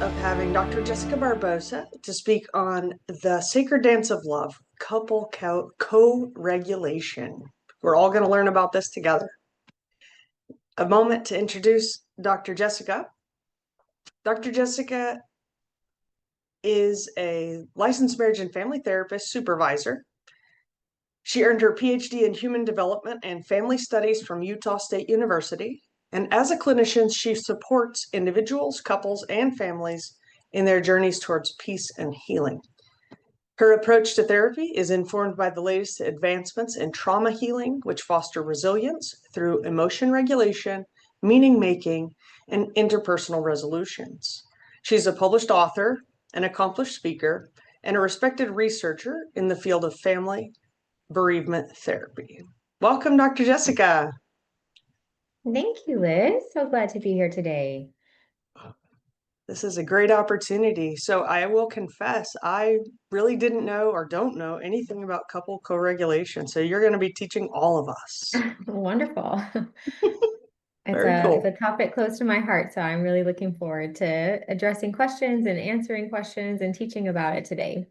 of having Dr. Jessica Barboza to speak on the sacred dance of love, couple co-regulation. We're all going to learn about this together. A moment to introduce Dr. Jessica. Dr. Jessica is a licensed marriage and family therapist supervisor. She earned her PhD in human development and family studies from Utah State University. And as a clinician, she supports individuals, couples, and families in their journeys towards peace and healing. Her approach to therapy is informed by the latest advancements in trauma healing, which foster resilience through emotion regulation, meaning making, and interpersonal resolutions. She's a published author, an accomplished speaker, and a respected researcher in the field of family bereavement therapy. Welcome, Dr. Jessica. Thank you, Liz. So glad to be here today. This is a great opportunity. So I will confess, I really didn't know or don't know anything about couple co-regulation. So you're going to be teaching all of us. Wonderful. It's Very a cool. topic close to my heart, so I'm really looking forward to addressing questions and answering questions and teaching about it today.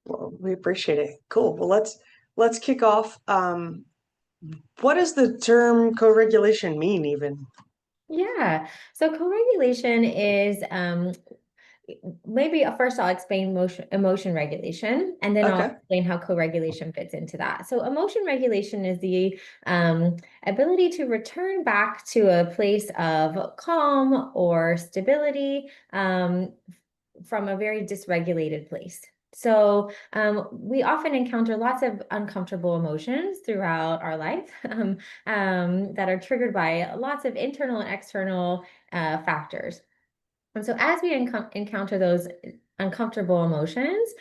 Well, we appreciate it. Cool. Well, let's kick off. What does the term co-regulation mean even? Yeah, so co-regulation is maybe first I'll explain emotion regulation, and then I'll Okay. explain how co-regulation fits into that. So emotion regulation is the ability to return back to a place of calm or stability from a very dysregulated place. So we often encounter lots of uncomfortable emotions throughout our life that are triggered by lots of internal and external factors. And so as we encounter those uncomfortable emotions,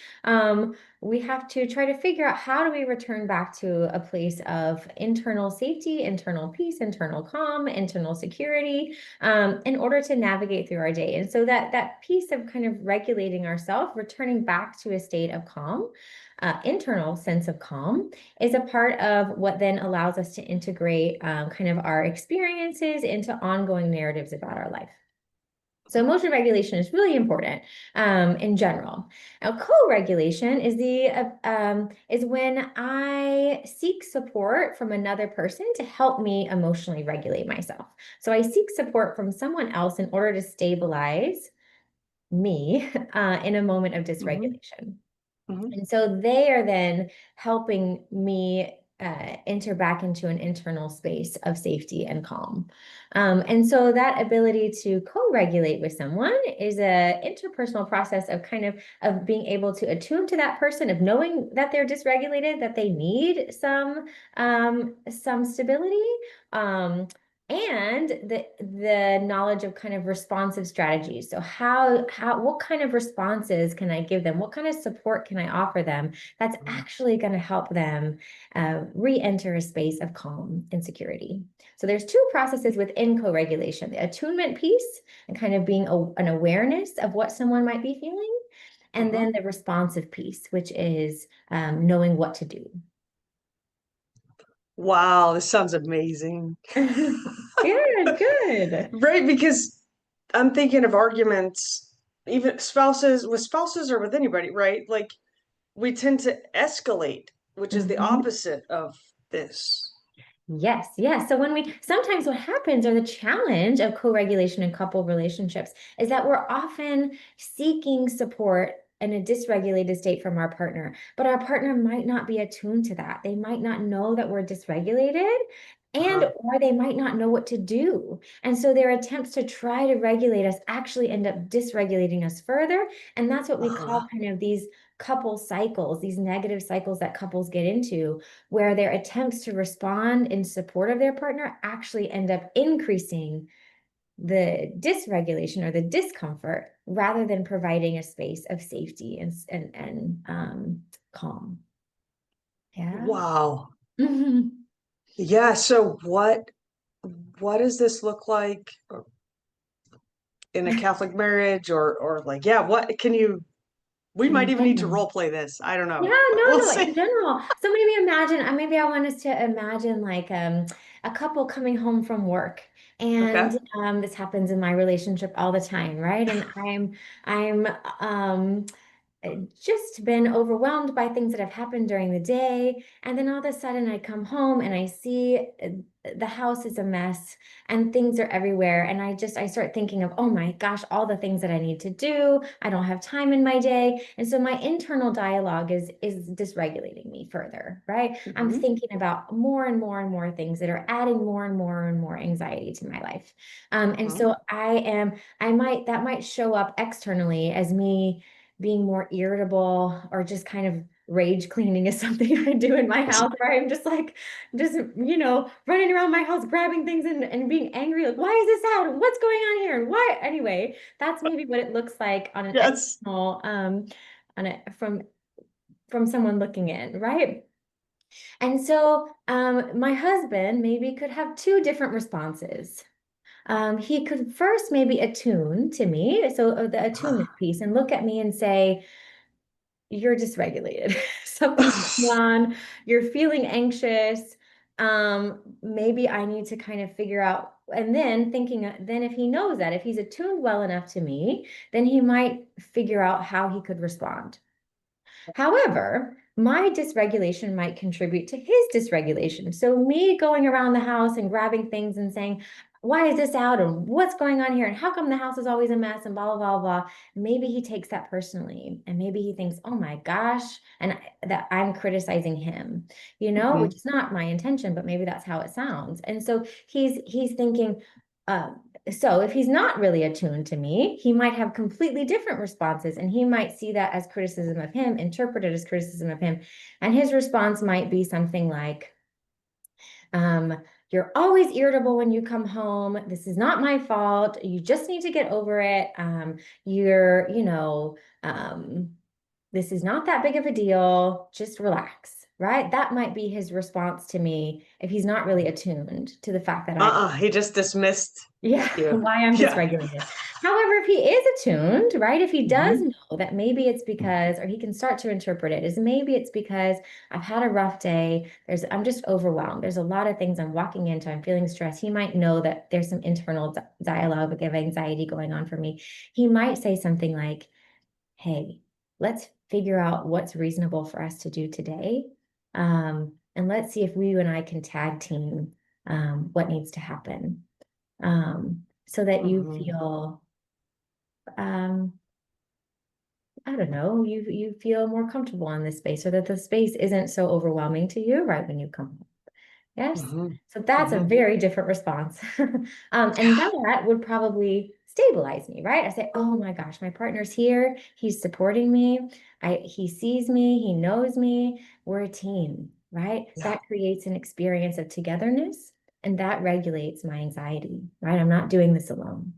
we have to try to figure out how do we return back to a place of internal safety, internal peace, internal calm, internal security, in order to navigate through our day. And so that piece of kind of regulating ourselves, returning back to a state of calm, internal sense of calm is a part of what then allows us to integrate kind of our experiences into ongoing narratives about our life. So emotion regulation is really important in general. Now, co-regulation is when I seek support from another person to help me emotionally regulate myself. So I seek support from someone else in order to stabilize me in a moment of Mm-hmm. dysregulation. Mm-hmm. And so they are then helping me enter back into an internal space of safety and calm. And so that ability to co-regulate with someone is a interpersonal process of kind of being able to attune to that person, of knowing that they're dysregulated, that they need some stability. And the knowledge of kind of responsive strategies. So what kind of responses can I give them? What kind of support can I offer them that's actually going to help them re-enter a space of calm and security? So there's two processes within co-regulation: the attunement piece and kind of being an awareness of what someone might be feeling, and Mm-hmm. then the responsive piece, which is knowing what to do. Wow, this sounds amazing. Good, good. Right, because I'm thinking of arguments, even spouses or with anybody, right? Like we tend to escalate, which is the Mhm. opposite of this. Yes, yes. So sometimes what happens, or the challenge of co-regulation in couple relationships, is that we're often seeking support in a dysregulated state from our partner, but our partner might not be attuned to that. They might not know that we're dysregulated, and Uh-huh. or they might not know what to do. And so their attempts to try to regulate us actually end up dysregulating us further. And that's what we call Uh-huh. kind of these couple cycles, these negative cycles that couples get into, where their attempts to respond in support of their partner actually end up increasing the dysregulation or the discomfort rather than providing a space of safety and calm. Yeah. Wow. Mhm. Yeah, so what does this look like in a Catholic marriage or like, yeah, what can you we might In even need to general. role play this. I don't Yeah, know, but no, we'll no, see. in general. So maybe I want us to imagine like a couple coming home from work, Okay. and this happens in my relationship all the time, right? And I'm just been overwhelmed by things that have happened during the day. And then all of a sudden I come home and I see the house is a mess and things are everywhere. And I start thinking of, oh my gosh, all the things that I need to do. I don't have time in my day. And so my internal dialogue is dysregulating me further, right? I'm Hmm. thinking about more and more and more things that are adding more and more and more anxiety to my life. And Hmm. so that might show up externally as me being more irritable or just kind of rage cleaning is something I do in my house where I'm just like, running around my house, grabbing things and being angry. Like, why is this out? And what's going on here? And why? Anyway, that's maybe what it looks like on an Yes. external, from someone looking in, right? And so, my husband maybe could have two different responses. He could first maybe attune to me, so the attunement piece, and look at me and say, you're dysregulated. Something's going on. You're feeling anxious. Maybe I need to kind of figure out, and then thinking, then if he knows that, if he's attuned well enough to me, then he might figure out how he could respond. However, my dysregulation might contribute to his dysregulation. So, me going around the house and grabbing things and saying, why is this out? And what's going on here? And how come the house is always a mess? And blah, blah, blah, blah. Maybe he takes that personally. And maybe he thinks, oh my gosh, that I'm criticizing him, which Hmm. is not my intention, but maybe that's how it sounds. And so he's thinking, uh, so if he's not really attuned to me, he might have completely different responses and he might see that as criticism of him, interpret it as criticism of him. And his response might be something like, um, you're always irritable when you come home. This is not my fault. You just need to get over it. You're, this is not that big of a deal. Just relax, right? That might be his response to me if he's not really attuned to the fact that I He just dismissed yeah, you. why I'm Yeah. dysregulated. However, if he is attuned, right, if he does Hmm. know that maybe it's because, or he can start to interpret it as maybe it's because I've had a rough day. I'm just overwhelmed. There's a lot of things I'm walking into. I'm feeling stressed. He might know that there's some internal dialogue of anxiety going on for me. He might say something like, hey, let's figure out what's reasonable for us to do today. And let's see if you and I can tag team what needs to happen, so that you Hmm. feel, um, I don't know, you feel more comfortable in this space, so that the space isn't so overwhelming to you right when you come home. Yes. Hmm. So that's a Hmm. very different response. And that would probably stabilize me, right? I say, oh my gosh, my partner's here. He's supporting me. He sees me. He knows me. We're a team, right? Yeah. That creates an experience of togetherness and that regulates my anxiety, right? I'm not doing this alone.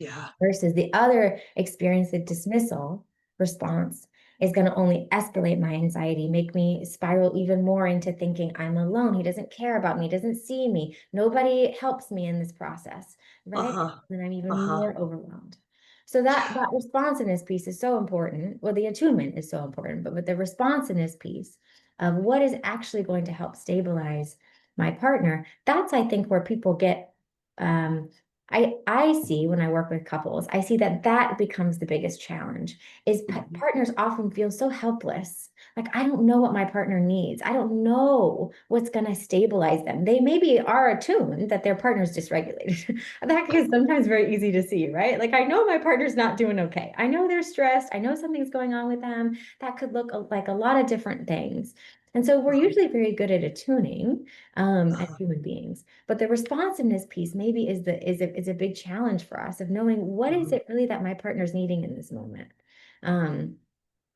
Yeah. Versus the other experience, the dismissal response, is going to only escalate my anxiety, make me spiral even more into thinking I'm alone. He doesn't care about me, doesn't see me. Nobody helps me in this process, right? Uh-huh. Then I'm even Uh-huh. more overwhelmed. So that responsiveness piece is so important. Well, the attunement is so important, but with the responsiveness piece of what is actually going to help stabilize my partner, that's I think where people get um, I see when I work with couples, I see that becomes the biggest challenge is Mhm. partners often feel so helpless. Like, I don't know what my partner needs. I don't know what's going to stabilize them. They maybe are attuned that their partner's dysregulated. That is sometimes very easy to see, right? Like, I know my partner's not doing okay. I know they're stressed. I know something's going on with them. That could look like a lot of different things. And so we're Uh-huh. usually very good at attuning as Uh-huh. human beings. But the responsiveness piece maybe is a big challenge for us of knowing what is Mhm. it really that my partner's needing in this moment. Um,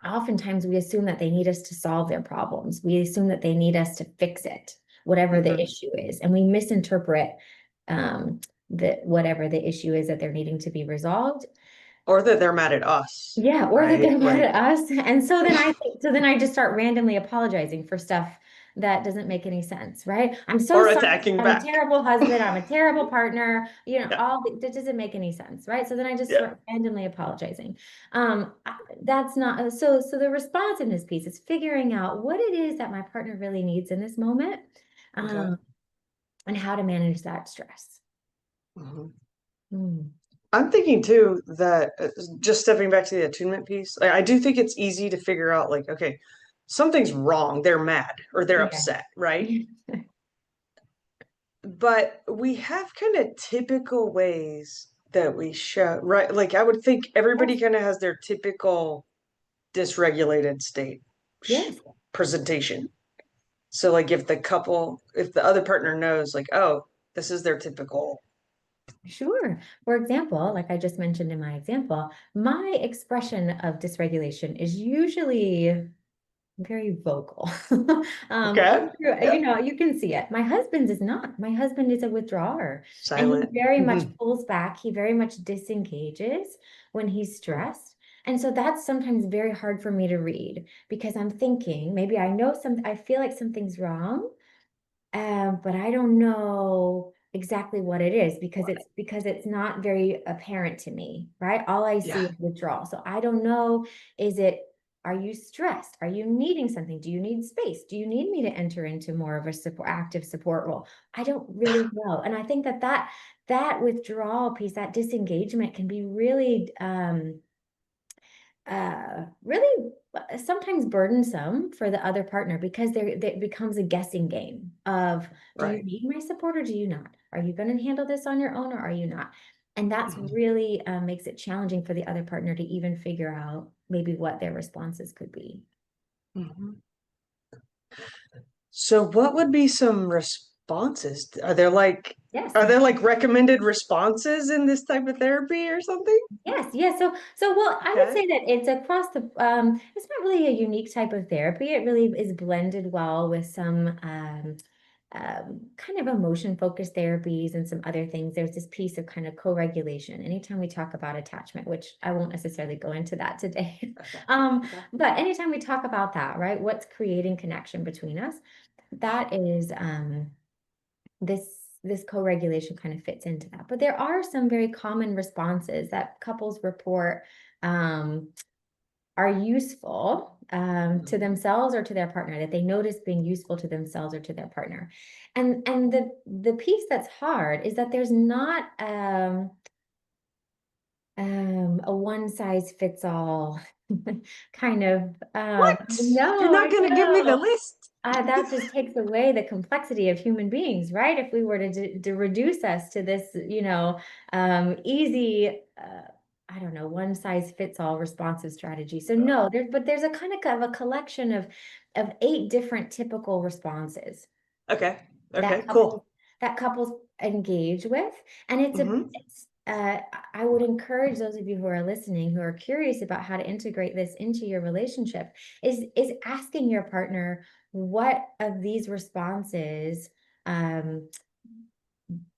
Oftentimes we assume that they need us to solve their problems. We assume that they need us to fix it, whatever the Mhm. issue is, and we misinterpret whatever the issue is that they're needing to be resolved. Or that they're mad at us, Yeah, or that right? they're mad Like, at us. And so then I just start randomly apologizing for stuff that doesn't make any sense, right? I'm so or sorry. attacking I'm a back. terrible husband. I'm a terrible partner. Yeah. That doesn't make any sense, right? So then I just Yeah. start randomly apologizing. That's not so the responsiveness piece is figuring out what it is that my partner really needs in this moment. Okay. Um, and how to manage that stress. Mhm. Mm. I'm thinking too that just stepping back to the attunement piece, I do think it's easy to figure out like, okay, something's wrong. They're mad or they're Yeah. upset, right? But we have kind of typical ways that we show, right? Like I would think everybody Yes. kind of has their typical dysregulated state Yes. presentation. So like if the other partner knows like, oh, this is their typical. Sure. For example, like I just mentioned in my example, my expression of dysregulation is usually very vocal. Okay. You Yep. know, you can see it. My husband's is not. My husband is a withdrawer, and he Silent. very much Mhm. pulls back. He very much disengages when he's stressed. And so that's sometimes very hard for me to read because I'm thinking maybe I feel like something's wrong, but I don't know exactly what it is because it's not very apparent to me, right? All I see Yeah. is withdrawal. So I don't know, is it, are you stressed? Are you needing something? Do you need space? Do you need me to enter into more of a active support role? I don't really know. And I think that withdrawal piece, that disengagement can be really really sometimes burdensome for the other partner because it becomes a guessing game of, do you Right. need my support or do you not? Are you going to handle this on your own or are you not? And that's Mhm. really makes it challenging for the other partner to even figure out maybe what their responses could be. Mhm. So what would be some responses? Yes. Are there like recommended responses in this type of therapy or something? Yes, yes. So well, I would Okay. say that it's across the it's not really a unique type of therapy. It really is blended well with some kind of emotion focused therapies and some other things. There's this piece of kind of co-regulation. Anytime we talk about attachment, which I won't necessarily go into that today. Okay. Okay. But anytime we talk about that, right? What's creating connection between us? That is this co-regulation kind of fits into that. But there are some very common responses that couples report um, are useful to Mhm. themselves or to their partner, that they notice being useful to themselves or to their partner. And the piece that's hard is that there's not a one size fits all kind of What? You're no, I not going to give me the know. list? That just takes away the complexity of human beings, right? If we were to reduce us to this, you know, easy, I don't know, one size fits all responsive strategy. So no, there's a kind of a collection of 8 different typical responses Okay. that Okay, couples cool. that couples engage with, and Hmm. it's I would encourage those of you who are listening who are curious about how to integrate this into your relationship is asking your partner what of these responses um,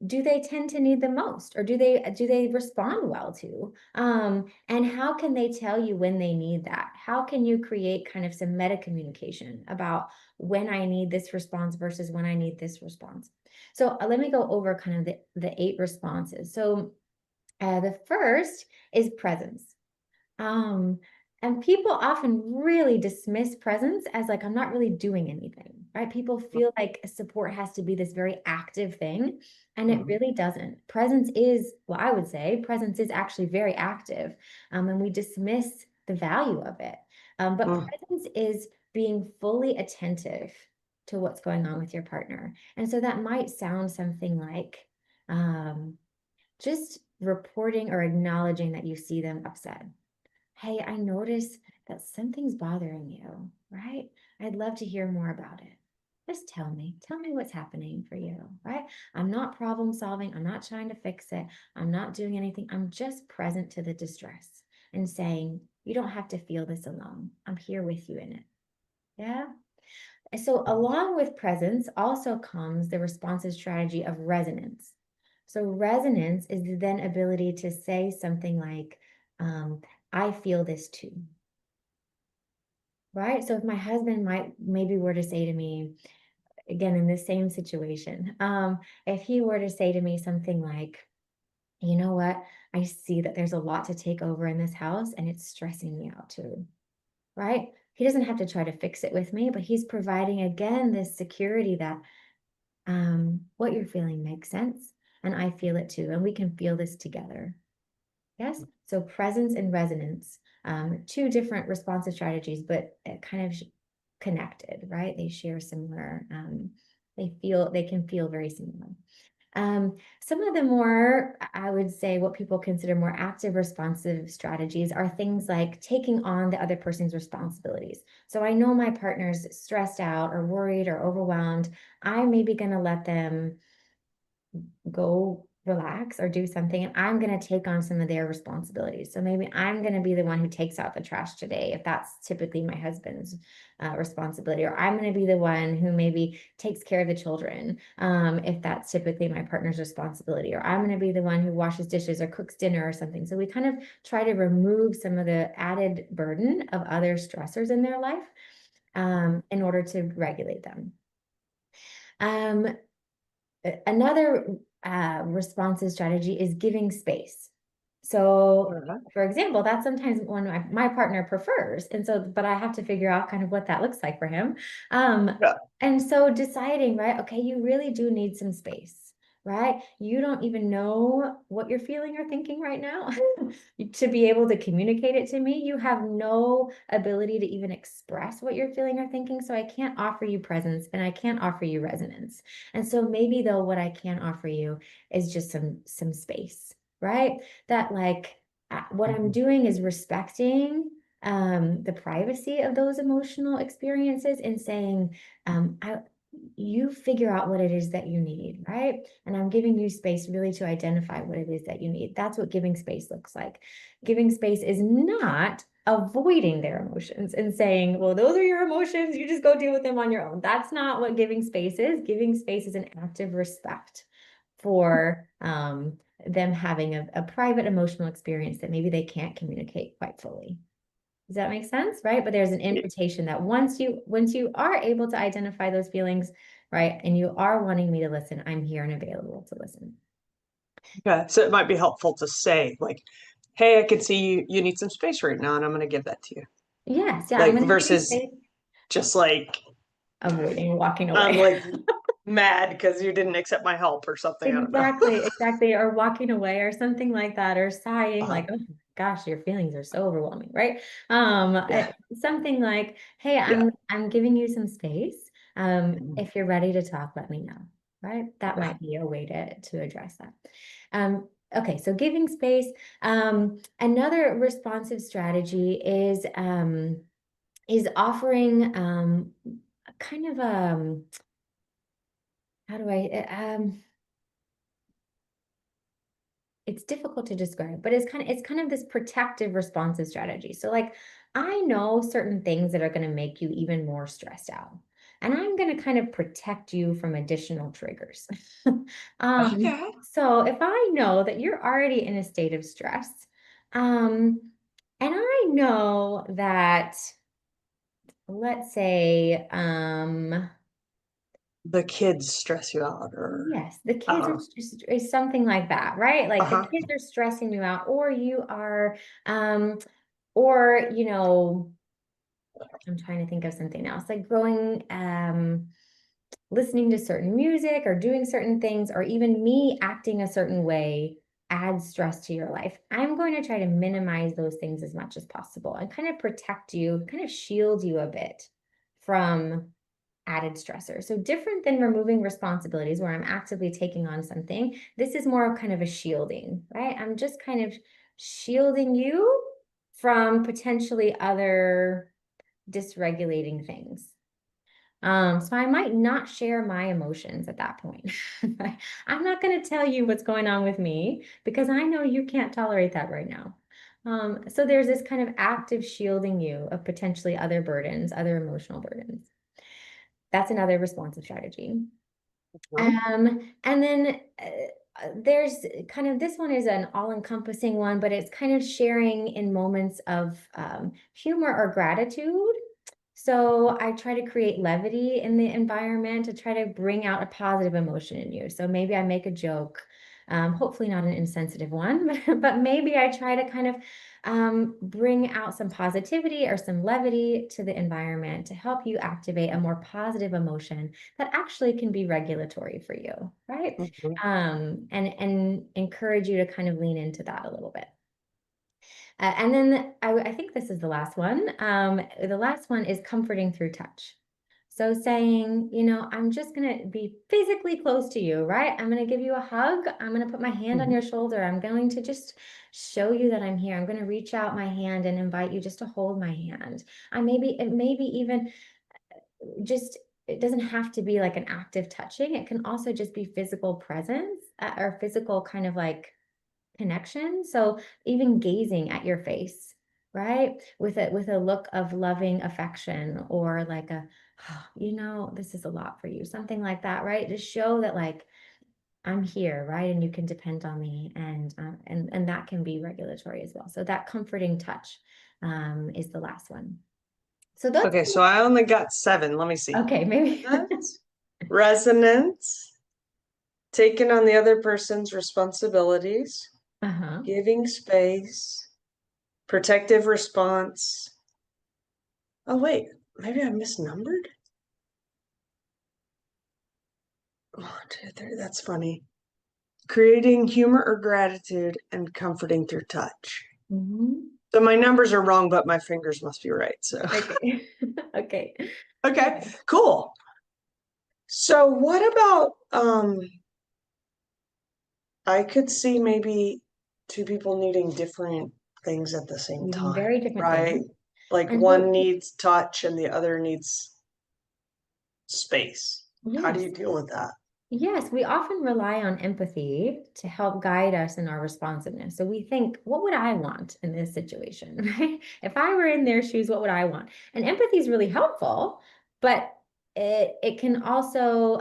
do they tend to need the most or do they respond well to and how can they tell you when they need that? How can you create kind of some meta communication about when I need this response versus when I need this response? So let me go over kind of the 8 responses. So the first is presence. um, and people often really dismiss presence as like, I'm not really doing anything, right? People feel like support has to be this very active thing, and it Hmm. really doesn't. Presence is, well, I would say presence is actually very active, and we dismiss the value of it. But Mm. presence is being fully attentive to what's going on with your partner. And so that might sound something like, um, just reporting or acknowledging that you see them upset. Hey, I notice that something's bothering you, right? I'd love to hear more about it. Just tell me what's happening for you, right? I'm not problem solving. I'm not trying to fix it. I'm not doing anything. I'm just present to the distress and saying, you don't have to feel this alone. I'm here with you in it. Yeah. So, along with presence also comes the responsive strategy of resonance. So, resonance is the then ability to say something like, I feel this too, right? So, if my husband might maybe were to say to me, again, in the same situation, if he were to say to me something like, you know what, I see that there's a lot to take over in this house and it's stressing me out too, right? He doesn't have to try to fix it with me, but he's providing again this security that what you're feeling makes sense, and I feel it too, and we can feel this together. Yes. So presence and resonance, two different responsive strategies, but kind of connected, right? They share similar, they can feel very similar. Some of the more, I would say, what people consider more active responsive strategies are things like taking on the other person's responsibilities. So I know my partner's stressed out or worried or overwhelmed. I'm maybe going to let them go relax or do something, and I'm going to take on some of their responsibilities. So maybe I'm going to be the one who takes out the trash today, if that's typically my husband's responsibility, or I'm going to be the one who maybe takes care of the children, if that's typically my partner's responsibility, or I'm going to be the one who washes dishes or cooks dinner or something. So we kind of try to remove some of the added burden of other stressors in their life, in order to regulate them. Another responsive strategy is giving space. So, for example, that's sometimes one my partner prefers. And so, but I have to figure out kind of what that looks like for him. Yeah. And so deciding, right, okay, you really do need some space, right? You don't even know what you're feeling or thinking right now. To be able to communicate it to me, you have no ability to even express what you're feeling or thinking. So I can't offer you presence, and I can't offer you resonance. And so maybe though, what I can offer you is just some space, right? That like what I'm doing is respecting the privacy of those emotional experiences, and saying, you figure out what it is that you need, right? And I'm giving you space really to identify what it is that you need. That's what giving space looks like. Giving space is not avoiding their emotions and saying, well, those are your emotions, you just go deal with them on your own. That's not what giving space is. Giving space is an active respect for them having a private emotional experience that maybe they can't communicate quite fully. Does that make sense? Right. But there's an invitation that once you are able to identify those feelings, right, and you are wanting me to listen, I'm here and available to listen. Yeah. So it might be helpful to say, like, hey, I can see you need some space right now, and I'm going to give that to you. Yes, yeah, I'm Like, going to give you versus space. just like, Avoiding walking I'm away. like mad because you didn't accept my help or something. I don't know. Exactly, exactly. Or walking away or something like that, or sighing Uh, like, oh my gosh, your feelings are so overwhelming, right? yeah. Something like, hey, Yeah. I'm giving you some space. If you're ready to talk, let me know, right? That Yeah. might be a way to address that. Okay, so giving space. Another responsive strategy is offering kind of how do I it's difficult to describe, but it's kind of this protective responsive strategy. So like I know certain things that are going to make you even more stressed out. And I'm going to kind of protect you from additional triggers. Okay. So if I know that you're already in a state of stress, um, and I know that, let's say, The kids stress you out, or yes, the kids are uh, just is something like that, right? Like the uh-huh. kids are stressing you out, or or I'm trying to think of something else, like listening to certain music or doing certain things, or even me acting a certain way adds stress to your life. I'm going to try to minimize those things as much as possible and kind of protect you, kind of shield you a bit from added stressor. So different than removing responsibilities where I'm actively taking on something, this is more kind of a shielding, right? I'm just kind of shielding you from potentially other dysregulating things. So I might not share my emotions at that point. I'm not going to tell you what's going on with me because I know you can't tolerate that right now. So there's this kind of active shielding you of potentially other burdens, other emotional burdens. That's another responsive strategy. And then there's kind of this one is an all-encompassing one, but it's kind of sharing in moments of humor or gratitude. So I try to create levity in the environment to try to bring out a positive emotion in you. So maybe I make a joke, hopefully not an insensitive one, but maybe I try to kind of bring out some positivity or some levity to the environment to help you activate a more positive emotion that actually can be regulatory for you, right? Mhm. And encourage you to kind of lean into that a little bit. And then I think this is the last one. The last one is comforting through touch. So saying, I'm just going to be physically close to you, right? I'm going to give you a hug. I'm going to put my hand on Mhm. your shoulder. I'm going to just show you that I'm here. I'm going to reach out my hand and invite you just to hold my hand. It maybe even just, it doesn't have to be like an active touching. It can also just be physical presence or physical kind of like connection. So even gazing at your face, right? With a look of loving affection or like this is a lot for you, something like that, right? To show that like I'm here, right? And you can depend on me, and that can be regulatory as well. So that comforting touch is the last one. So that's Okay, so I only got 7. Let me see. okay, maybe. That's resonance, taking on the other person's responsibilities, Uh-huh. giving space, protective response. Oh, wait, maybe I misnumbered? 1, 2, 3, that's funny. Creating humor or gratitude and comforting through touch. Mhm. So my numbers are wrong, but my fingers must be right. So, Okay. Okay. okay, cool. So what about I could see maybe 2 people needing different things at the same Needing time, very different right? things. Like And one so, needs touch and the other needs space. How do yes. you deal with that? Yes, we often rely on empathy to help guide us in our responsiveness. So we think, what would I want in this situation, right? If I were in their shoes, what would I want? And empathy is really helpful, but it can also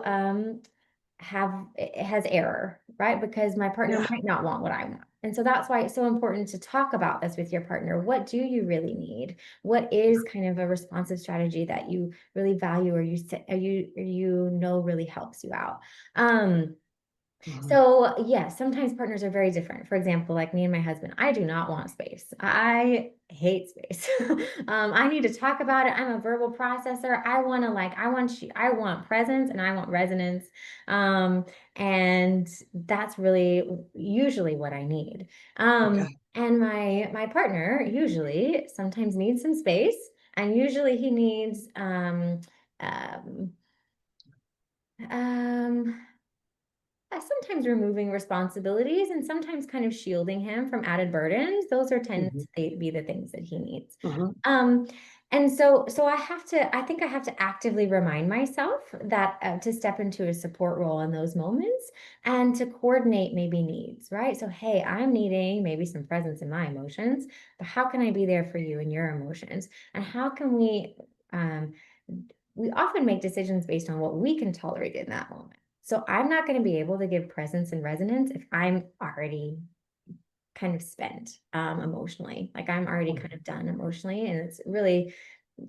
it has error, right? Because my partner Yeah. might not want what I want. And so that's why it's so important to talk about this with your partner. What do you really need? What is kind of a responsive strategy that you really value or you know really helps you out? Um, Mhm. so yeah, sometimes partners are very different. For example, like me and my husband, I do not want space. I hate space. I need to talk about it. I'm a verbal processor. I want presence and I want resonance. Um, and that's really usually what I need. Okay. And my partner usually sometimes needs some space, and usually he needs um, um sometimes removing responsibilities and sometimes kind of shielding him from added burdens. Those are tend Mhm. to be the things that he needs. Mhm. Um, and so I think I have to actively remind myself that to step into a support role in those moments and to coordinate maybe needs, right? So, hey, I'm needing maybe some presence in my emotions, but how can I be there for you in your emotions? And how can we often make decisions based on what we can tolerate in that moment. So I'm not going to be able to give presence and resonance if I'm already kind of spent emotionally. Like I'm already kind Mhm. of done emotionally, and it's really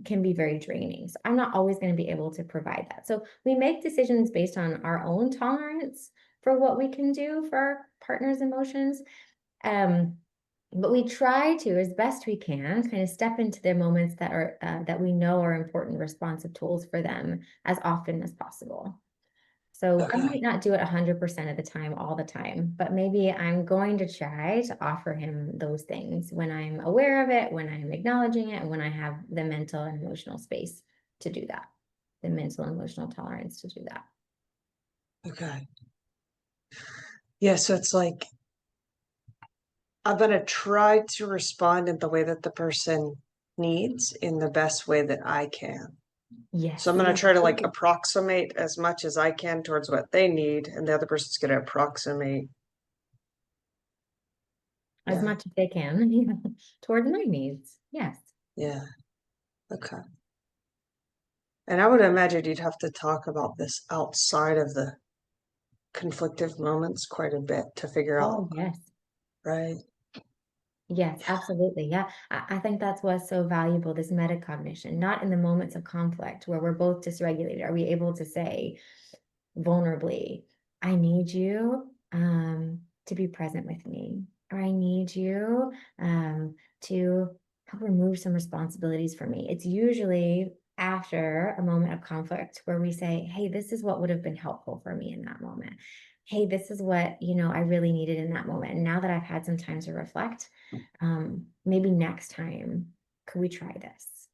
can be very draining. So I'm not always going to be able to provide that. So we make decisions based on our own tolerance for what we can do for our partner's emotions. Um, but we try to, as best we can, kind of step into their moments that we know are important responsive tools for them as often as possible. So I Okay. might not do it 100% of the time, all the time, but maybe I'm going to try to offer him those things when I'm aware of it, when I'm acknowledging it, and when I have the mental and emotional space to do that, the mental and emotional tolerance to do that. Okay. Yeah, so it's like I'm gonna try to respond in the way that the person needs in the best way that I can. So I'm Yes, gonna try to like approximate as much as I can towards what they need, and the other person's gonna approximate. as Yeah, much as they can toward my needs. Yes. yeah, okay. And I would imagine you'd have to talk about this outside of the conflictive moments quite a bit to figure out, Oh, yes. right? Yes, absolutely. Yeah. I think that's what's so valuable, this metacognition, not in the moments of conflict where we're both dysregulated. Are we able to say vulnerably, I need you to be present with me. or I need you to help remove some responsibilities for me. It's usually after a moment of conflict where we say, hey, this is what would have been helpful for me in that moment. Hey, this is what, I really needed in that moment. And now that I've had some time to reflect, maybe next time, could we try this?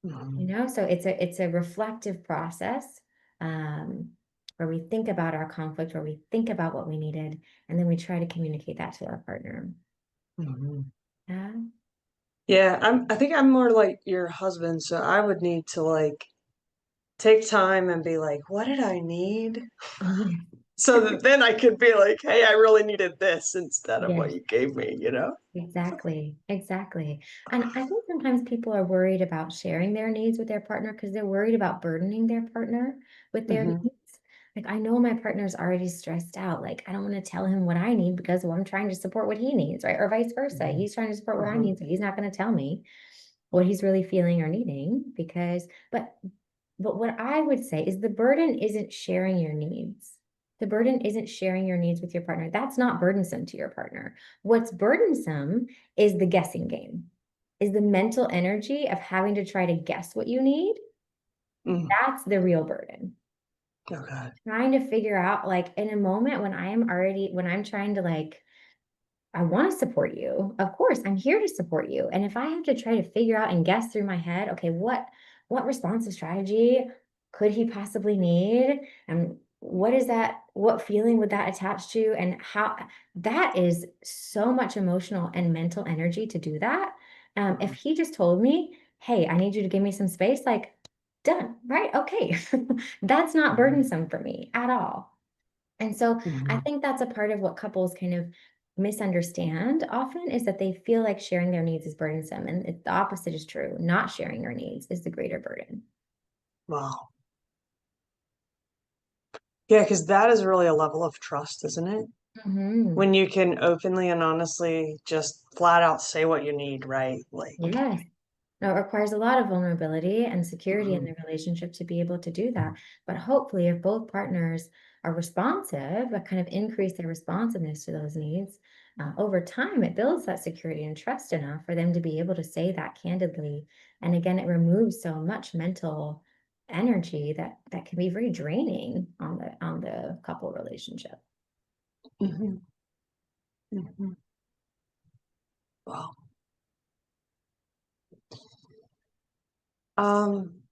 Mhm. So it's a reflective process, um, where we think about our conflict, where we think about what we needed, and then we try to communicate that to our partner. Mhm. Yeah. Yeah, I think I'm more like your husband, so I would need to like take time and be like, what did I need? Yeah. So that then I could be like, hey, I really needed this instead of what Yes. you gave me, you know? Exactly, exactly. And I think sometimes people are worried about sharing their needs with their partner because they're worried about burdening their partner with their Hmm. needs. Like, I know my partner's already stressed out. Like, I don't want to tell him what I need because, well, I'm trying to support what he needs, right? Or vice versa. Hmm. He's trying to support what I Hmm. need, so he's not going to tell me what he's really feeling or needing but what I would say is the burden isn't sharing your needs. The burden isn't sharing your needs with your partner. That's not burdensome to your partner. What's burdensome is the guessing game, is the mental energy of having to try to guess what you need. Mm. That's the real burden. Oh God. Trying to figure out, like, in a moment when I'm trying to, like, I want to support you. Of course, I'm here to support you. And if I have to try to figure out and guess through my head, okay, what responsive strategy could he possibly need? And what feeling would that attach to? And how that is so much emotional and mental energy to do that. If he just told me, hey, I need you to give me some space, like, done, right? Okay. That's not Mhm. burdensome for me at all. And so I Mhm. think that's a part of what couples kind of misunderstand often is that they feel like sharing their needs is burdensome. And the opposite is true. Not sharing your needs is the greater burden. Wow. Yeah, because that is really a level of trust, isn't it? Hmm. When you can openly and honestly just flat out say what you need, right? Like, Yes. No, it requires a lot of vulnerability and security in mhm. the relationship to be able to do that. But hopefully, if both partners are responsive, but kind of increase their responsiveness to those needs, over time, it builds that security and trust enough for them to be able to say that candidly. And again, it removes so much mental energy that can be very draining on the couple relationship. Mhm. Mhm. Wow. Um,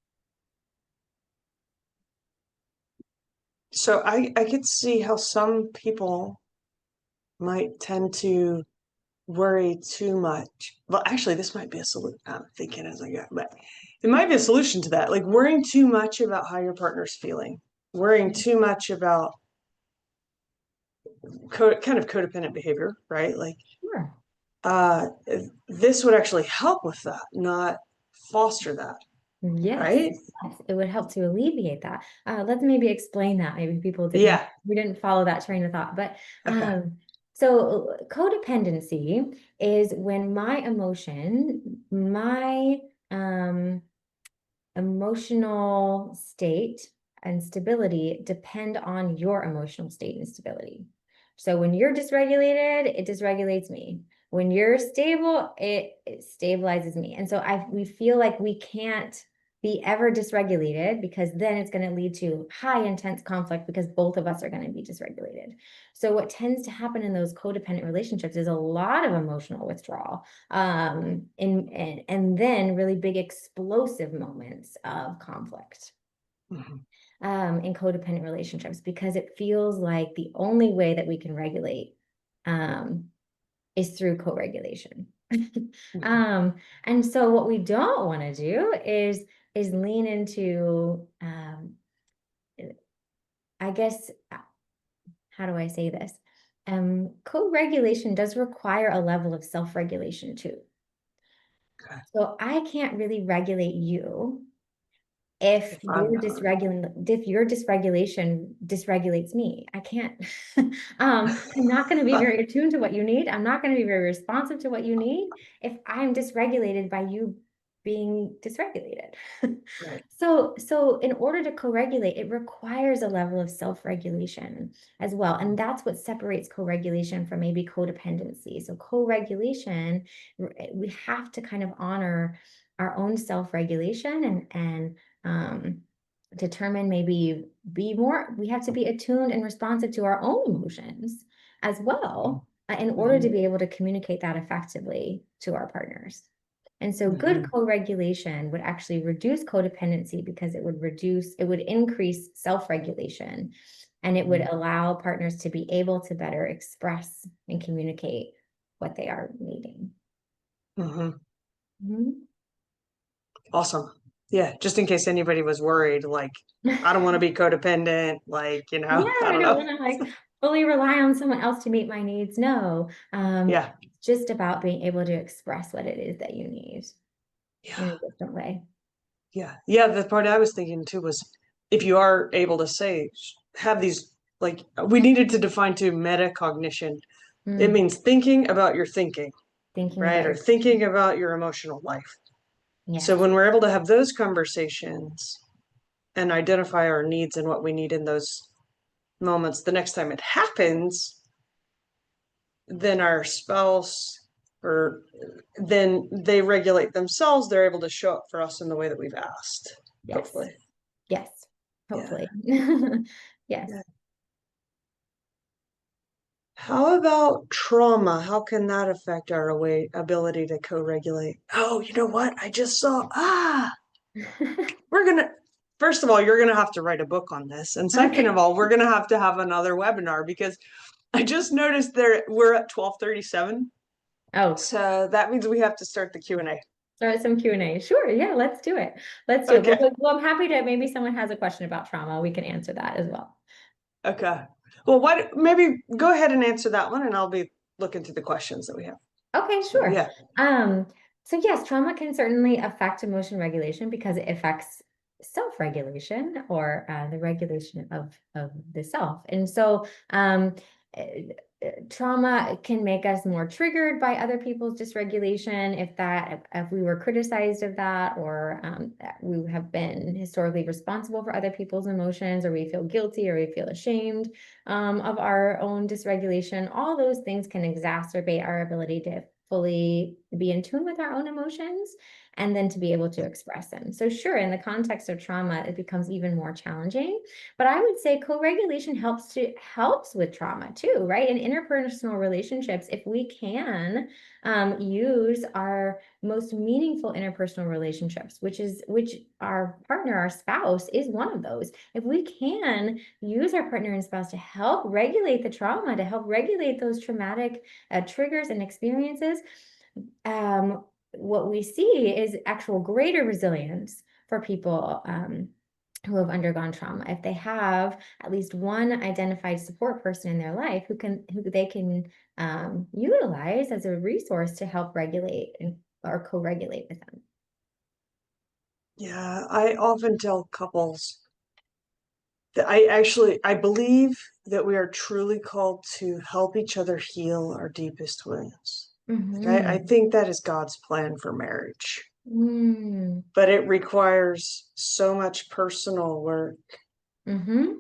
so I could see how some people might tend to worry too much. Well, actually, this might be a solution. I'm thinking as I go, but it might be a solution to that. Like worrying too much about how your partner's feeling, worrying too much about kind of codependent behavior, right? Like, Sure. uh, this would actually help with that, not foster that, Yes, right? yes, it would help to alleviate that. Let's maybe explain that. Maybe people didn't, Yeah. we didn't follow that train of thought. But Okay. so codependency is when my um emotional state and stability depend on your emotional state and stability. So when you're dysregulated, it dysregulates me. When you're stable, it stabilizes me. And so we feel like we can't be ever dysregulated because then it's going to lead to high intense conflict because both of us are going to be dysregulated. So what tends to happen in those codependent relationships is a lot of emotional withdrawal, and then really big explosive moments of conflict, Mhm. in codependent relationships because it feels like the only way that we can regulate, um, is through co-regulation. Mhm. um, and so what we don't want to do is lean into, I guess, how do I say this? Co-regulation does require a level of self-regulation too. Okay. So I can't really regulate you if If I'm not. your dysregulation dysregulates me. I can't. I'm not going to be very attuned to what you need. I'm not going to be very responsive to what you need if I'm dysregulated by you being dysregulated. Right. So in order to co-regulate, it requires a level of self-regulation as well. And that's what separates co-regulation from maybe codependency. So co-regulation, we have to kind of honor our own self-regulation and determine maybe we have to be attuned and responsive to our own emotions as well, in order to be able to communicate that effectively to our partners. And so good co-regulation would actually reduce codependency because it would increase self-regulation, and it would allow partners to be able to better express and communicate what they are needing. Awesome. Yeah, just in case anybody was worried, like, I don't want to be codependent, like, Yeah, I I don't don't know. want to like fully rely on someone else to meet my needs. No, Yeah. it's just about being able to express what it is that you need in Yeah. a different way. Yeah. Yeah. The part I was thinking too was if you are able to say, have these, like, we needed to define too metacognition. It Mm, means thinking about your thinking, thinking right? about Or your, thinking about your emotional life. So yes, when we're able to have those conversations and identify our needs and what we need in those moments, the next time it happens, then our spouse or then they regulate themselves, they're able to show up for us in the way that we've asked, yes, hopefully. yes, Yeah. hopefully. Yes. Yeah. How about trauma? How can that affect our ability to co-regulate? Oh, you know what? I just saw, we're gonna, first of all, you're gonna have to write a book on this. And second Okay. of all, we're gonna have another webinar because I just noticed we're at 12:37. Oh, So that means we have to start the Q&A. start some Q&A. Sure. Yeah, let's do it. Let's do it. Okay. Well, I'm happy to, maybe someone has a question about trauma. We can answer that as well. Okay. Well, maybe go ahead and answer that one and I'll be looking through the questions that we have. Okay, So sure. yeah. So yes, trauma can certainly affect emotion regulation because it affects self-regulation or the regulation of the self. And so eh, trauma can make us more triggered by other people's dysregulation if we were criticized of that, or we have been historically responsible for other people's emotions, or we feel guilty or we feel ashamed of our own dysregulation. All those things can exacerbate our ability to fully be in tune with our own emotions and then to be able to express them. So sure, in the context of trauma, it becomes even more challenging. But I would say co-regulation helps with trauma too, right? In interpersonal relationships, if we can use our most meaningful interpersonal relationships, which our partner, our spouse, is one of those. If we can use our partner and spouse to help regulate the trauma, to help regulate those traumatic triggers and experiences, what we see is actual greater resilience for people who have undergone trauma. If they have at least one identified support person in their life who they can utilize as a resource to help regulate or co-regulate with them. Yeah, I often tell couples that I believe that we are truly called to help each other heal our deepest wounds. Like I Mm-hmm. think that is God's plan for marriage, Mm. but it requires so much personal work, Mm-hmm.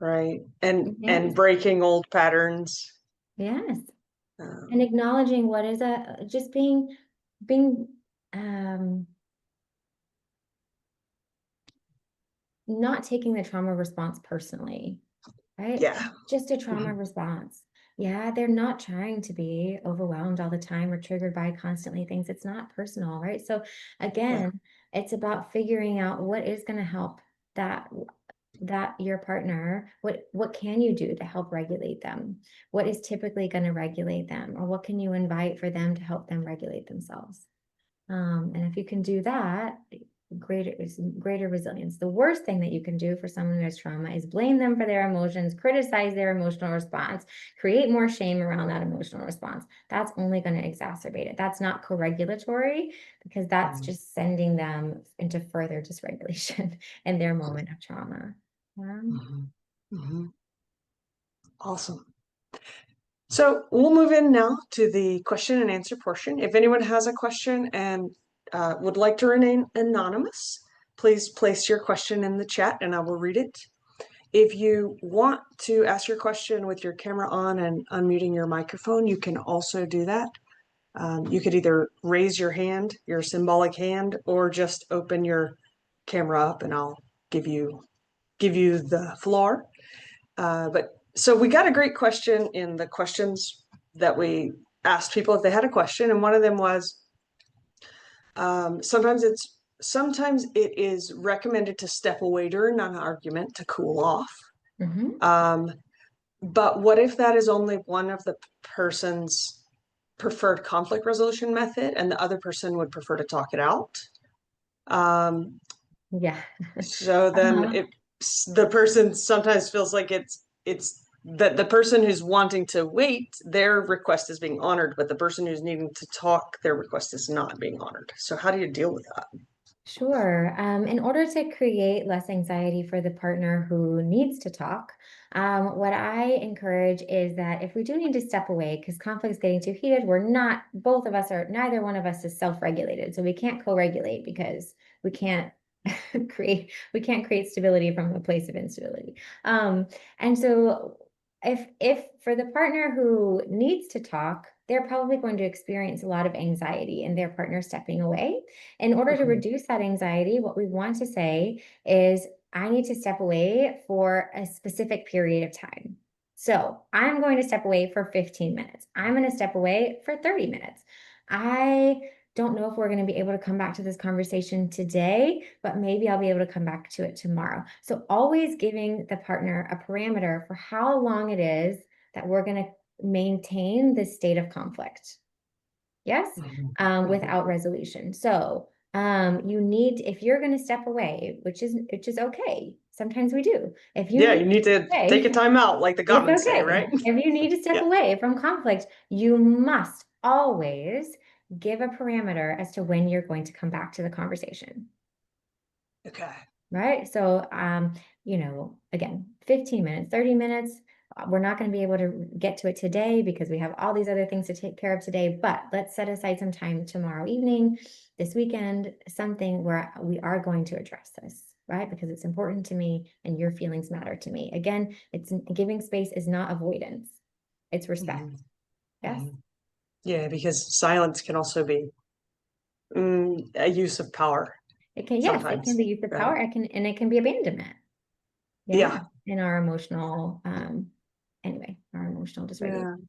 right? And Yes. breaking old patterns. Yes. And Um, acknowledging what is just being um not taking the trauma response personally, right? yeah. Just a trauma Mhm. response. Yeah, they're not trying to be overwhelmed all the time or triggered by constantly things. It's not personal, right? So Yeah. again, it's about figuring out what is going to help that your partner. What can you do to help regulate them? What is typically going to regulate them, or what can you invite for them to help them regulate themselves? And if you can do that, greater resilience. The worst thing that you can do for someone who has trauma is blame them for their emotions, criticize their emotional response, create more shame around that emotional response. That's only going to exacerbate it. That's not co-regulatory, because that's Mhm. just sending them into further dysregulation in their moment of trauma. Mhm. Mhm. Awesome. So we'll move in now to the question and answer portion. If anyone has a question and would like to remain anonymous, please place your question in the chat and I will read it. If you want to ask your question with your camera on and unmuting your microphone, you can also do that. You could either raise your hand, your symbolic hand, or just open your camera up and I'll give you the floor. But so we got a great question in the questions that we asked people if they had a question, and one of them was, sometimes it is recommended to step away during an argument to cool off. But what if that is only one of the person's preferred conflict resolution method and the other person would prefer to talk it out? Yeah. So then the person sometimes feels like it's that the person who's wanting to wait, their request is being honored, but the person who's needing to talk, their request is not being honored. So how do you deal with that? Sure. In order to create less anxiety for the partner who needs to talk, what I encourage is that if we do need to step away because conflict's getting too heated, neither one of us is self-regulated. So we can't co-regulate because we can't create stability from a place of instability. And so if for the partner who needs to talk, they're probably going to experience a lot of anxiety in their partner stepping away. In order to reduce that anxiety, what we want to say is, I need to step away for a specific period of time. So I'm going to step away for 15 minutes. I'm going to step away for 30 minutes. I don't know if we're going to be able to come back to this conversation today, but maybe I'll be able to come back to it tomorrow. So always giving the partner a parameter for how long it is that we're going to maintain this state of conflict. Yes, without resolution. So if you're going to step away, which is okay. Sometimes we do. If you you need to take a time out, like the Gottmans say, right? If you need to step away from conflict, you must always give a parameter as to when you're going to come back to the conversation. Okay. Right. So, again, 15 minutes, 30 minutes. We're not going to be able to get to it today because we have all these other things to take care of today, but let's set aside some time tomorrow evening, this weekend, something where we are going to address this, right? Because it's important to me and your feelings matter to me. Again, it's giving space is not avoidance. It's respect. Yes. Yeah, because silence can also be a use of power. It can, yes, it can be use of power. It can be abandonment. Yeah. In our emotional, our emotional dysregulation.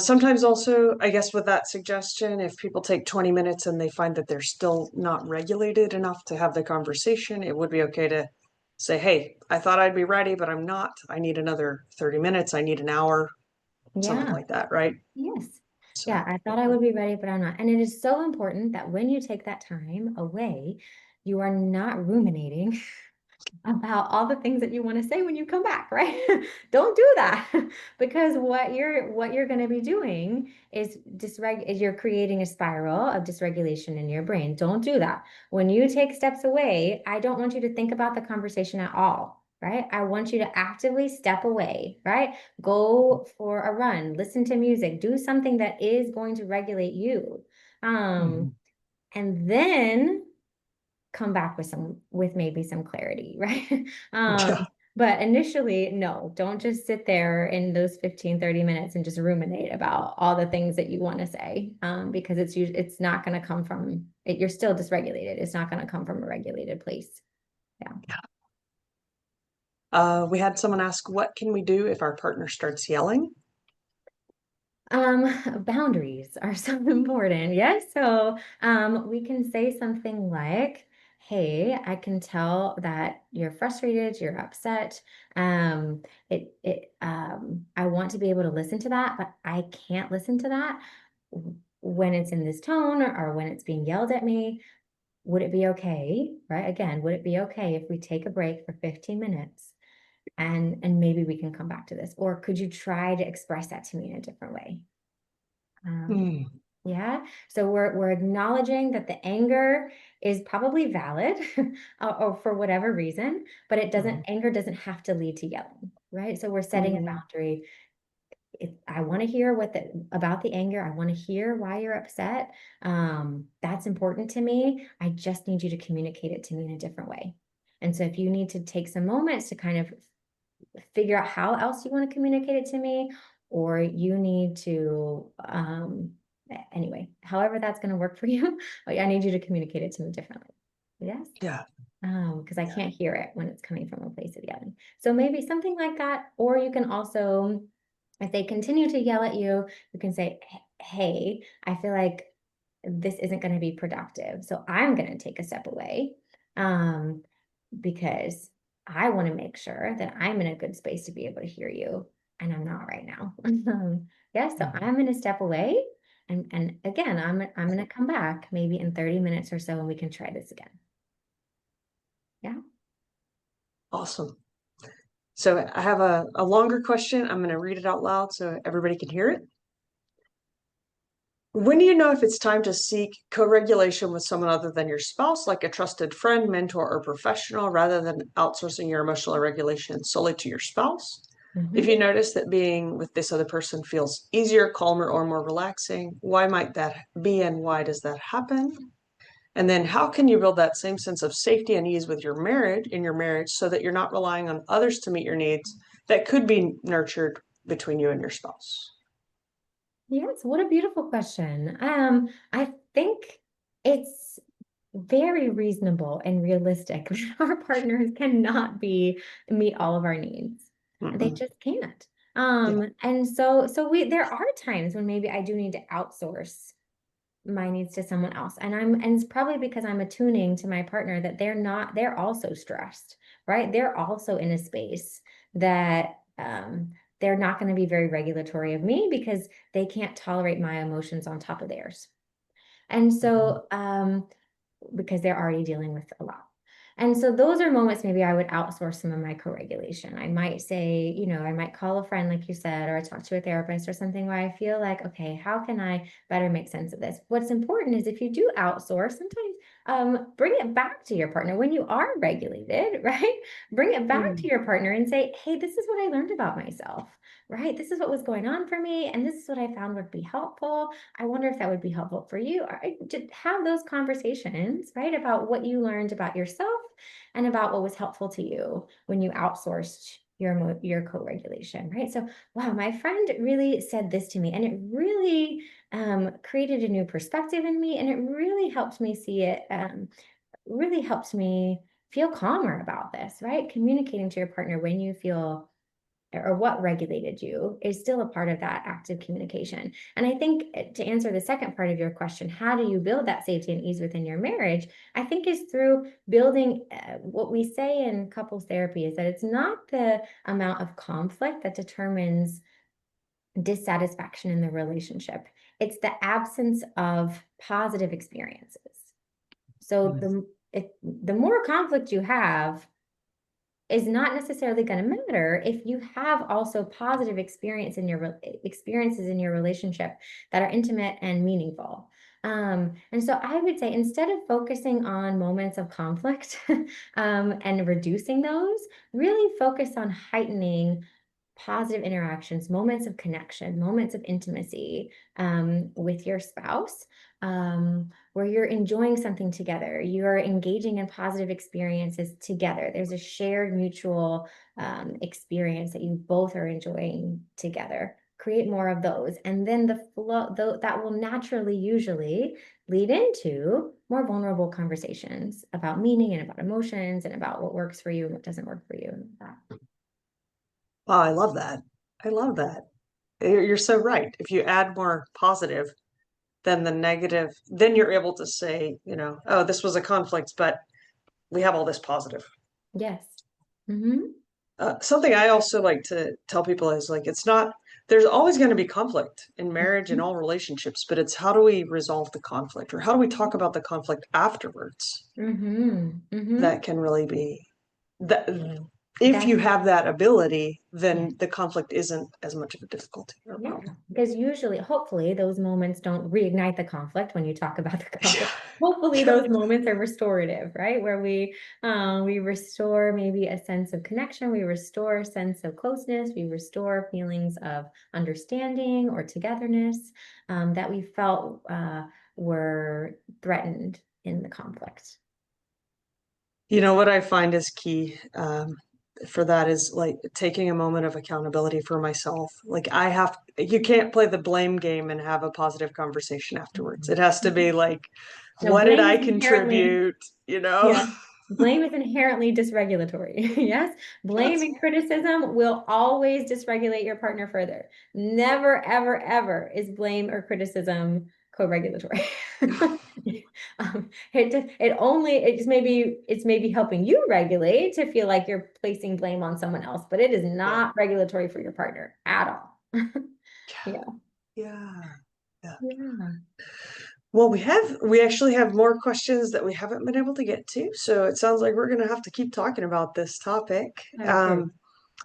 Sometimes also, I guess with that suggestion, if people take 20 minutes and they find that they're still not regulated enough to have the conversation, it would be okay to say, hey, I thought I'd be ready, but I'm not. I need another 30 minutes. I need an hour, something like that, right? Yes. So, I thought I would be ready, but I'm not. And it is so important that when you take that time away, you are not ruminating about all the things that you want to say when you come back, right? Don't do that because what you're going to be doing is you're creating a spiral of dysregulation in your brain. Don't do that. When you take steps away, I don't want you to think about the conversation at all, right? I want you to actively step away, right? Go for a run, listen to music, do something that is going to regulate you. And then come back with maybe some clarity, right? But initially, no, don't just sit there in those 15, 30 minutes and just ruminate about all the things that you want to say, because it's not going to come from it. You're still dysregulated. It's not going to come from a regulated place. We had someone ask, what can we do if our partner starts yelling? Boundaries are so important. Yes. So, we can say something like, hey, I can tell that you're frustrated, you're upset. I want to be able to listen to that, but I can't listen to that when it's in this tone or when it's being yelled at me. Would it be okay, right? Again, would it be okay if we take a break for 15 minutes and maybe we can come back to this? Or could you try to express that to me in a different way? Yeah. So we're acknowledging that the anger is probably valid or for whatever reason, but anger doesn't have to lead to yelling, right? So we're setting a boundary. I want to hear about the anger. I want to hear why you're upset. That's that's important to me. I just need you to communicate it to me in a different way. And so if you need to take some moments to kind of figure out how else you want to communicate it to me, or you need to, anyway, however that's going to work for you, I need you to communicate it to me differently. Yes. Yeah. Because I Yeah. can't hear it when it's coming from a place of yelling. So maybe something like that. Or you can also, if they continue to yell at you, you can say, hey, I feel like this isn't going to be productive. So I'm going to take a step away. Because I want to make sure that I'm in a good space to be able to hear you, and I'm not right now. Yeah, so I'm going to step away, and again, I'm going to come back maybe in 30 minutes or so, and we can try this again. Yeah. Awesome. So I have a longer question. I'm going to read it out loud so everybody can hear it. When do you know if it's time to seek co-regulation with someone other than your spouse, like a trusted friend, mentor, or professional, rather than outsourcing your emotional regulation solely to your spouse? If you notice that being with this other person feels easier, calmer, or more relaxing, why might that be and why does that happen? And then how can you build that same sense of safety and ease with in your marriage so that you're not relying on others to meet your needs that could be nurtured between you and your spouse? Yes, what a beautiful question. I think it's very reasonable and realistic that our partners cannot meet all of our needs. They Mm-mm. just can't. Yeah. And so there are times when maybe I do need to outsource my needs to someone else. And it's probably because I'm attuning to my partner that they're also stressed, right? They're also in a space that they're not going to be very regulatory of me because they can't tolerate my emotions on top of theirs. And so because they're already dealing with a lot. And so those are moments maybe I would outsource some of my co-regulation. I might say, I might call a friend, like you said, or I talk to a therapist or something where I feel like, okay, how can I better make sense of this? What's important is if you do outsource, sometimes bring it back to your partner when you are regulated, right? Bring it back to Mm. your partner and say, hey, this is what I learned about myself, right? This is what was going on for me, and this is what I found would be helpful. I wonder if that would be helpful for you. To have those conversations, right, about what you learned about yourself and about what was helpful to you when you outsourced your co-regulation, right? So, wow, my friend really said this to me, and it really created a new perspective in me, and it really helped me see it. Really helped me feel calmer about this, right? Communicating to your partner when you feel or what regulated you is still a part of that active communication. And I think to answer the second part of your question, how do you build that safety and ease within your marriage? I think is through building what we say in couples therapy is that it's not the amount of conflict that determines dissatisfaction in the relationship. It's the absence of positive experiences. So the more conflict you have, is not necessarily going to matter if you have also positive experiences in your relationship that are intimate and meaningful. And so I would say instead of focusing on moments of conflict and reducing those, really focus on heightening positive interactions, moments of connection, moments of intimacy with your spouse, where you're enjoying something together, you're engaging in positive experiences together. There's a shared mutual experience that you both are enjoying together. Create more of those, and then the flow that will naturally usually lead into more vulnerable conversations about meaning and about emotions and about what works for you and what doesn't work for you and that. Wow, I love that. I love that. You're so right. If you add more positive than the negative, then you're able to say, oh, this was a conflict, but we have all this positive. Yes. Mm-hmm. Something I also like to tell people is like, there's always going to be conflict in marriage and Mm-hmm. all relationships, but it's how do we resolve the conflict or how do we talk about the conflict afterwards Mm-hmm. Mm-hmm. that can really be that if That's you have that ability, yeah. then the conflict isn't as much of a difficulty or a Yeah, problem. because usually, hopefully, those moments don't reignite the conflict when you talk about the Yeah. conflict. Hopefully, Yeah. those moments are restorative, right? Where we restore maybe a sense of connection, we restore a sense of closeness, we restore feelings of understanding or togetherness that we felt were threatened in the conflict. You know what I find is key for that is like taking a moment of accountability for myself. Like you can't play the blame game and have a positive conversation afterwards. It has to be like, No, what did blame I is inherently, contribute? You know? yeah, blame is inherently dysregulatory. Yes, blame That's and criticism will always dysregulate your partner further. Never, ever, ever is blame or criticism co-regulatory. It's maybe helping you regulate to feel like you're placing blame on someone else, but it is yeah. not regulatory for your partner at all. Yeah. Yeah. Yeah. Yeah. Well, we actually have more questions that we haven't been able to get to, so it sounds like we're gonna have to keep talking about this topic. I agree.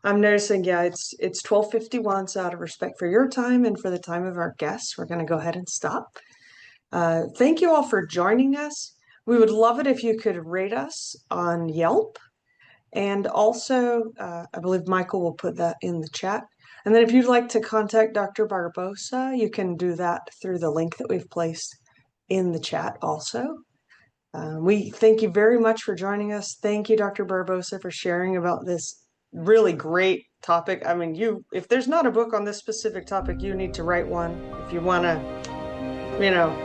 I'm noticing, yeah, it's 12:51, so out of respect for your time and for the time of our guests, we're gonna go ahead and stop. Thank you all for joining us. We would love it if you could rate us on Yelp. And also, I believe Michael will put that in the chat. And then if you'd like to contact Dr. Barboza, you can do that through the link that we've placed in the chat also. We thank you very much for joining us. Thank you, Dr. Barboza, for sharing about this really great topic. I mean, if there's not a book on this specific topic, you need to write one. If you want to,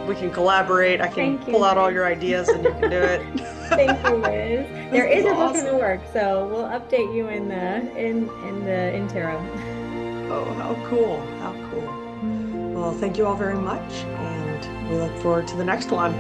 we can collaborate. I can Thank you, pull out all Liz. your ideas and you can do it. Thank you, Liz. This There is a book in awesome. the works, so we'll update you in the interim. Oh, how cool. How cool. Well, thank you all very much, and we look forward to the next one.